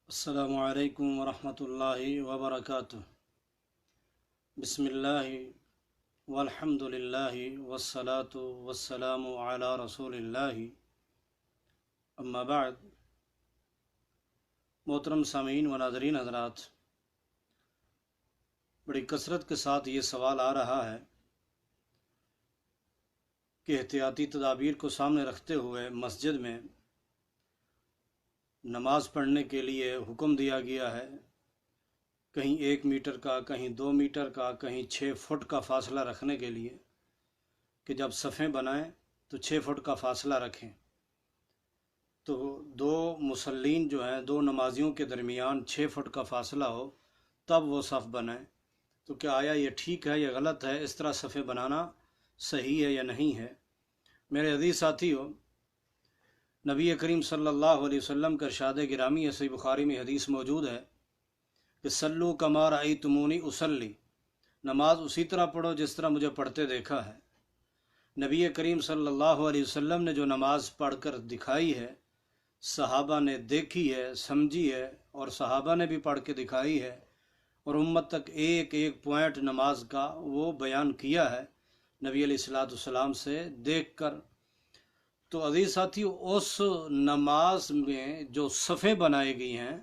السلام علیکم ورحمۃ اللہ وبرکاتہ۔ بسم اللہ والحمد للہ والصلاة والسلام علی رسول اللہ، اما بعد۔ محترم سامعین و ناظرین حضرات، بڑی کثرت کے ساتھ یہ سوال آ رہا ہے کہ احتیاطی تدابیر کو سامنے رکھتے ہوئے مسجد میں نماز پڑھنے کے لیے حکم دیا گیا ہے، کہیں 1 میٹر کا، کہیں 2 میٹر کا، کہیں 6 فٹ کا فاصلہ رکھنے کے لیے کہ جب صفیں بنائیں تو 6 فٹ کا فاصلہ رکھیں، تو 2 مصلین جو ہیں، 2 نمازیوں کے درمیان 6 فٹ کا فاصلہ ہو تب وہ صف بنائیں۔ تو کیا آیا یہ ٹھیک ہے یا غلط ہے؟ اس طرح صفیں بنانا صحیح ہے یا نہیں ہے؟ میرے عزیز ساتھیو، نبی کریم صلی اللہ علیہ وسلم کا ارشاد گرامی ہے، صحیح بخاری میں حدیث موجود ہے کہ صلو کما رأیتمونی اصلی، نماز اسی طرح پڑھو جس طرح مجھے پڑھتے دیکھا ہے۔ نبی کریم صلی اللہ علیہ وسلم نے جو نماز پڑھ کر دکھائی ہے، صحابہ نے دیکھی ہے، سمجھی ہے، اور صحابہ نے بھی پڑھ کے دکھائی ہے، اور امت تک ایک ایک پوائنٹ نماز کا وہ بیان کیا ہے نبی علیہ الصلوۃ والسلام سے دیکھ کر۔ تو عزیز ساتھیو، اس نماز میں جو صفیں بنائی گئی ہیں،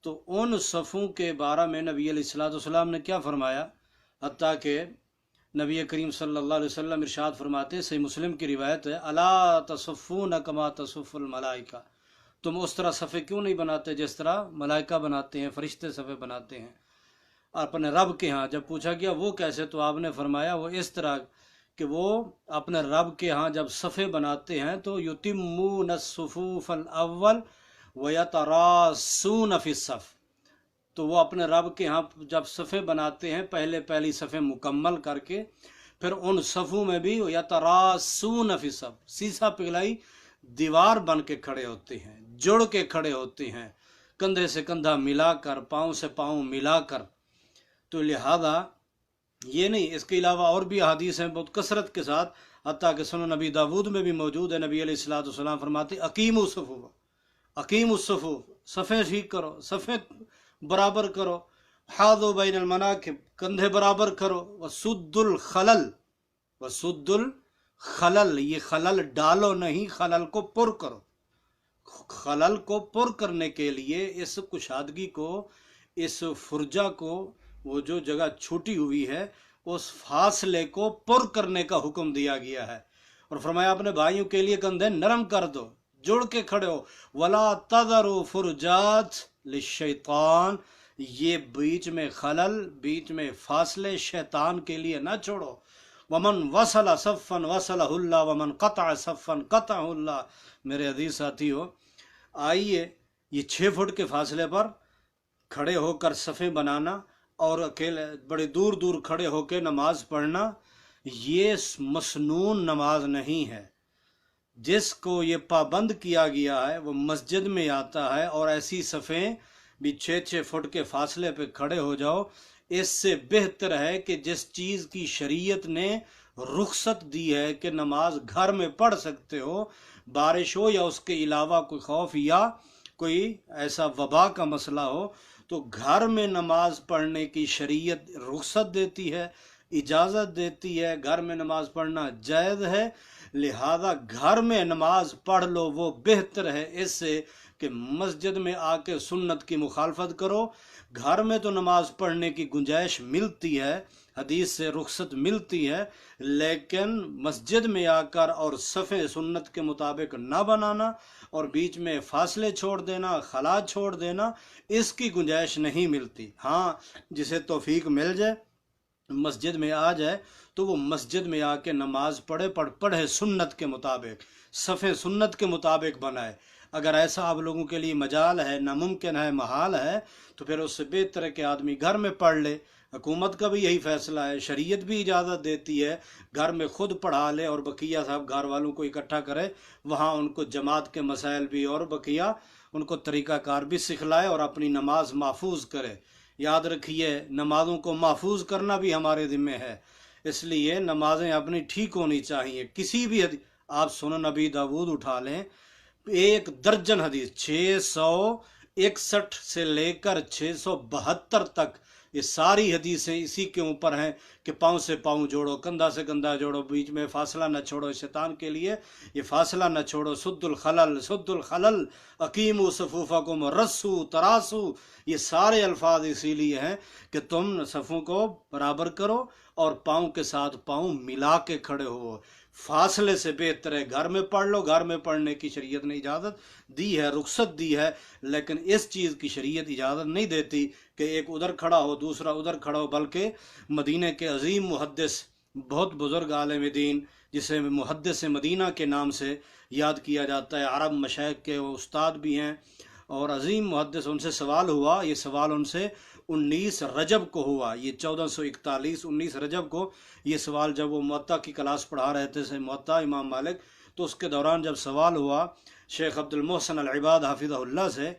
تو ان صفوں کے بارے میں نبی علیہ الصلوۃ والسلام نے کیا فرمایا؟ حتیٰ کہ نبی کریم صلی اللہ علیہ وسلم ارشاد فرماتے، صحیح مسلم کی روایت ہے، الا تصفون کما تصف الملائکہ، تم اس طرح صفیں کیوں نہیں بناتے جس طرح ملائکہ بناتے ہیں، فرشتے صفیں بناتے ہیں اپنے رب کے ہاں۔ جب پوچھا گیا وہ کیسے، تو آپ نے فرمایا وہ اس طرح کہ وہ اپنے رب کے ہاں جب صفیں بناتے ہیں تو یتمون الصفوف الاول ویتراصون فی الصف، تو وہ اپنے رب کے ہاں جب صفیں بناتے ہیں پہلی صفیں مکمل کر کے، پھر ان صفوں میں بھی یتراصون فی الصف، سیسا پگھلائی دیوار بن کے کھڑے ہوتے ہیں، جڑ کے کھڑے ہوتے ہیں، کندھے سے کندھا ملا کر، پاؤں سے پاؤں ملا کر۔ تو لہذا یہ نہیں، اس کے علاوہ اور بھی احادیث ہیں بہت کثرت کے ساتھ، حتیٰ کہ سنن نبی داود میں بھی موجود ہے، نبی علیہ الصلوۃ والسلام فرماتے اقیموا الصفوف، اقیموا الصفوف، صفیں ٹھیک کرو، صفیں برابر کرو، حاذوا بین المناکب، کندھے برابر کرو، وسد الخلل، وسد الخلل، یہ خلل ڈالو نہیں، خلل کو پر کرو۔ خلل کو پر کرنے کے لیے اس کشادگی کو، اس فرجہ کو، وہ جو جگہ چھوٹی ہوئی ہے اس فاصلے کو پر کرنے کا حکم دیا گیا ہے، اور فرمایا اپنے بھائیوں کے لیے کندھے نرم کر دو، جڑ کے کھڑے ہو، ولا تذروا فرجات للشیطان، یہ بیچ میں خلل، بیچ میں فاصلے شیطان کے لیے نہ چھوڑو۔ ومن وصل صفا وصلہ اللہ ومن قطع صفا قطعہ اللہ۔ میرے عزیز ساتھیو، آئیے یہ 6 فٹ کے فاصلے پر کھڑے ہو کر صفیں بنانا اور اکیلے بڑے دور دور کھڑے ہو کے نماز پڑھنا، یہ مسنون نماز نہیں ہے۔ جس کو یہ پابند کیا گیا ہے وہ مسجد میں آتا ہے، اور ایسی صفیں بھی 6 فٹ کے فاصلے پہ کھڑے ہو جاؤ۔ اس سے بہتر ہے کہ جس چیز کی شریعت نے رخصت دی ہے کہ نماز گھر میں پڑھ سکتے ہو، بارش ہو یا اس کے علاوہ کوئی خوف یا کوئی ایسا وبا کا مسئلہ ہو، تو گھر میں نماز پڑھنے کی شریعت رخصت دیتی ہے، اجازت دیتی ہے، گھر میں نماز پڑھنا جائز ہے۔ لہذا گھر میں نماز پڑھ لو، وہ بہتر ہے اس سے کہ مسجد میں آ کے سنت کی مخالفت کرو۔ گھر میں تو نماز پڑھنے کی گنجائش ملتی ہے، حدیث سے رخصت ملتی ہے، لیکن مسجد میں آ کر اور صفیں سنت کے مطابق نہ بنانا اور بیچ میں فاصلے چھوڑ دینا، خلا چھوڑ دینا، اس کی گنجائش نہیں ملتی۔ ہاں، جسے توفیق مل جائے، مسجد میں آ جائے، تو وہ مسجد میں آ کے نماز پڑھے سنت کے مطابق، صفیں سنت کے مطابق بنائے۔ اگر ایسا آپ لوگوں کے لیے مجال ہے، ناممکن ہے، محال ہے، تو پھر اس سے بہتر ہے کہ آدمی گھر میں پڑھ لے۔ حکومت کا بھی یہی فیصلہ ہے، شریعت بھی اجازت دیتی ہے، گھر میں خود پڑھا لے اور بقیہ صاحب گھر والوں کو اکٹھا کرے، وہاں ان کو جماعت کے مسائل بھی اور بقیہ ان کو طریقہ کار بھی سکھلائے اور اپنی نماز محفوظ کرے۔ یاد رکھیے، نمازوں کو محفوظ کرنا بھی ہمارے ذمہ ہے، اس لیے نمازیں اپنی ٹھیک ہونی چاہیے۔ کسی بھی آپ سنن نبی داود اٹھا لیں، 1 درجن حدیث، 61 से लेकर 672 तक ये सारी हदीसें इसी के ऊपर हैं कि पाँव से पाँव जोड़ो, कंधा से कंधा जोड़ो, बीच में फासला न छोड़ो, शैतान के लिए ये फासला न छोड़ो, सुद्दुल खलल, अकीमु सफूफकुम, रस्सू तरासू, ये सारे अल्फाज इसीलिए हैं कि तुम सफ़ों को बराबर करो और पाँव के साथ पाँव मिला के खड़े हो। फासले से बेहतर है घर में पढ़ लो, घर में पढ़ने की शरीयत ने इजाज़त दी है, रुख्सत दी है, लेकिन इस चीज़ की शरीयत इजाज़त नहीं देती कि एक उधर खड़ा हो दूसरा उधर खड़ा हो। बल्कि मदीने के अजीम मुहद्दिस, बहुत बुज़ुर्ग आलिम दीन, जिसे मुहद्दिस मदीना के नाम से याद किया जाता है, अरब मशाइख के वो उस्ताद भी हैं और अजीम मुहद्दिस, उनसे सवाल हुआ, ये सवाल उनसे 19 रजब को हुआ, ये 1441 19 रजब को ये सवाल, जब वो मुअत्ता की क्लास पढ़ा रहे थे, मुअत्ता इमाम मालिक, तो उसके दौरान जब सवाल हुआ शेख अब्दुल मोहसिन अल इबाद हाफिज़हुल्लाह से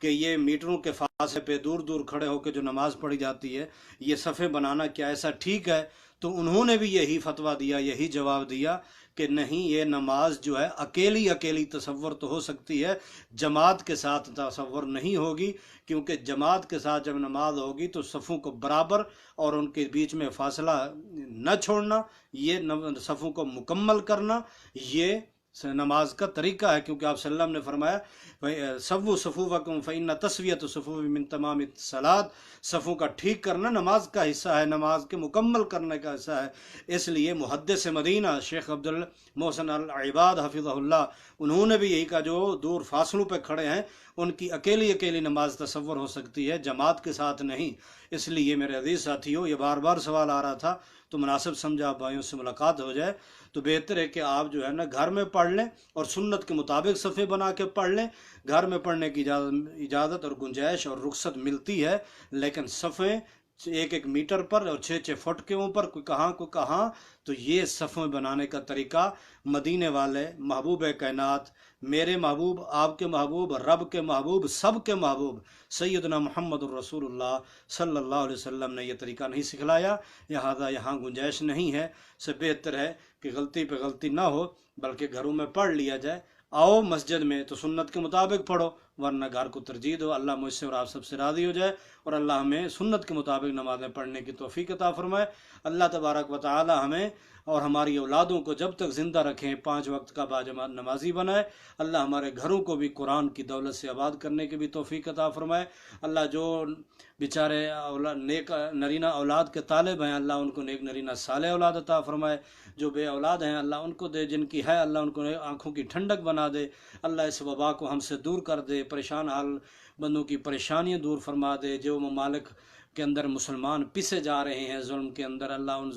कि ये मीटरों के फासले पे दूर दूर खड़े होकर जो नमाज़ पढ़ी जाती है, ये सफ़े बनाना क्या ऐसा ठीक है? तो उन्होंने भी यही फतवा दिया, यही जवाब दिया कि नहीं, ये नमाज जो है अकेली तसव्वुर तो हो सकती है, जमात के साथ तसव्वुर नहीं होगी, क्योंकि जमात के साथ जब नमाज होगी तो सफ़ों को बराबर और उनके बीच में फ़ासला न छोड़ना, ये सफ़ों को मुकम्मल करना, ये नमाज का तरीका है। क्योंकि आप सल्लम ने फरमाया सव्वु सफूफकुम फ़इन्न तस्वियत सफूफ मिन तमाम सलात, सफ़ों का ठीक करना नमाज का हिस्सा है, नमाज के मुकम्मल करने का हिस्सा है। इसलिए मुहद्दिस मदीना शेख अब्दुल मोहसिन अल इबाद हफिज़हुल्लाह, उन्होंने भी यही कहा, जो दूर फासलों पर खड़े हैं उनकी अकेली नमाज तसव्वुर हो सकती है, जमात के साथ नहीं। इसलिए मेरे अजीज़ साथियों, ये बार बार सवाल आ रहा था तो मुनासिब समझा आप भाइयों से मुलाकात हो जाए, तो बेहतर है कि आप जो है ना घर में पढ़ लें और सुन्नत के मुताबिक सफ़े बना के पढ़ लें। घर में पढ़ने की इजाज़त और गुंजाइश और रुख्सत मिलती है, लेकिन सफ़े 1-1 मीटर पर और 6-6 फुट के ऊपर कोई कहाँ, तो ये सफ़े बनाने का तरीका मदीने वाले महबूब कायनात, मेरे महबूब, आपके महबूब, रब के महबूब, सब के महबूब सैयदना मुहम्मदुर रसूलुल्लाह सल्लल्लाहु अलैहि वसल्लम ने यह तरीका नहीं सिखलाया। यहाँ गुंजाइश नहीं है। से बेहतर है कि गलती पे गलती ना हो, बल्कि घरों में पढ़ लिया जाए। आओ मस्जिद में तो सुन्नत के मुताबिक पढ़ो, वरना घर को तरजीह दो। अल्लाह मुझसे और आप सबसे राज़ी हो जाए और अल्लाह हमें सुन्नत के मुताबिक नमाज़ें पढ़ने की तौफीक अता फरमाए। अल्लाह तबारक व तआला हमें और हमारी औलादों को जब तक ज़िंदा रखें 5 वक्त का बाजमात नमाजी बनाए। अल्लाह हमारे घरों को भी कुरान की दौलत से आबाद करने की भी तौफीक अता फरमाए। अल्लाह जो बेचारे नेक नरीना औलाद के तालिब हैं, अल्लाह उनको नेक नरीना साले औलाद अता फरमाए। जो बे औलाद हैं अल्लाह उनको दे, जिनकी है अल्लाह उनको आँखों की ठंडक बना दे। अल्लाह इस वबा को हमसे दूर कर दे, परेशान हाल बंदों की परेशानियाँ दूर फरमा दे। जो ममालिक के अंदर मुसलमान पिसे जा रहे हैं जुल्म के अंदर, अल्लाह उन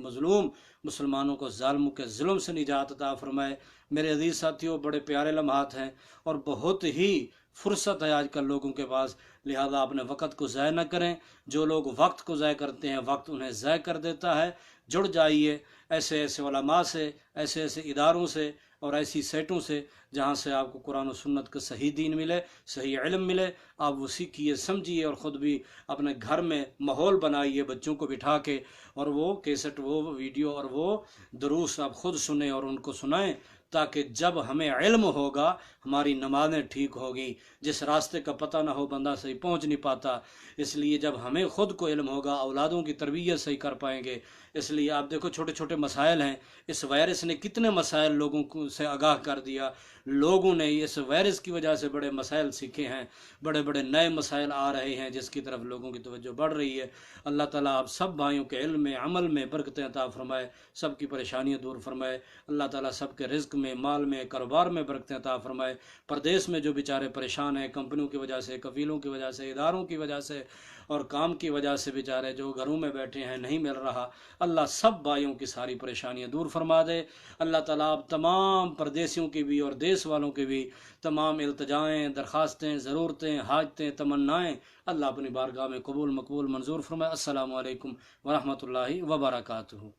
मजलूम मुसलमानों को ज़ालिमों के जुल्म से निजात अता फरमाए। मेरे अजीज़ साथियों, बड़े प्यारे लम्हात हैं और बहुत ही फुर्सत है आजकल लोगों के पास, लिहाजा अपने वक़्त को ज़ाय न करें। जो लोग वक्त को ज़ाय करते हैं, वक्त उन्हें ज़ाय कर देता है। जुड़ जाइए ऐसे ऐसे उलमा से, ऐसे ऐसे इदारों से और ऐसी सेटों से जहाँ से आपको कुरान और सुन्नत का सही दीन मिले, सही इल्म मिले। आप वो सीखिए, समझिए और ख़ुद भी अपने घर में माहौल बनाइए, बच्चों को बिठा के, और वो कैसेट, वो वीडियो और वो दुरूस आप ख़ुद सुने और उनको सुनाएं, ताकि जब हमें इल्म होगा हमारी नमाज़ें ठीक होगी। जिस रास्ते का पता ना हो बंदा सही पहुंच नहीं पाता। इसलिए जब हमें ख़ुद को इल्म होगा, औलादों की तरबियत सही कर पाएंगे। इसलिए आप देखो छोटे छोटे मसाइल हैं, इस वायरस ने कितने मसाइल लोगों को से आगाह कर दिया। लोगों ने इस वायरस की वजह से बड़े मसाइल सीखे हैं, बड़े बड़े नए मसाइल आ रहे हैं, जिसकी तरफ लोगों की तवज्जो बढ़ रही है। अल्लाह ताला आप सब भाइयों के इल्म में, अमल में बरकतें अता फरमाए, सब की परेशानियाँ दूर फरमाए। अल्लाह ताला सब के रिज़्क़ में, माल में, कारोबार में बरकतें अता फरमाए। परदेश में जो बेचारे परेशान हैं, कंपनियों की वजह से, कफ़ीलों की वजह से, इदारों की वजह से और काम की वजह से बेचारे जो घरों में बैठे हैं, नहीं मिल रहा, अल्लाह सब भाइयों की सारी परेशानियां दूर फरमा दे। अल्लाह ताला आप तमाम परदेशियों की भी और देश वालों की भी तमाम इल्तिजाएँ, दरख्वास्तें, ज़रूरतें, हाजतें, तमन्नाएँ अल्लाह अपनी बारगाह में कबूल मकबूल मंजूर फरमाए। अस्सलामु अलैकुम व रहमतुल्लाहि व बरकातुहू।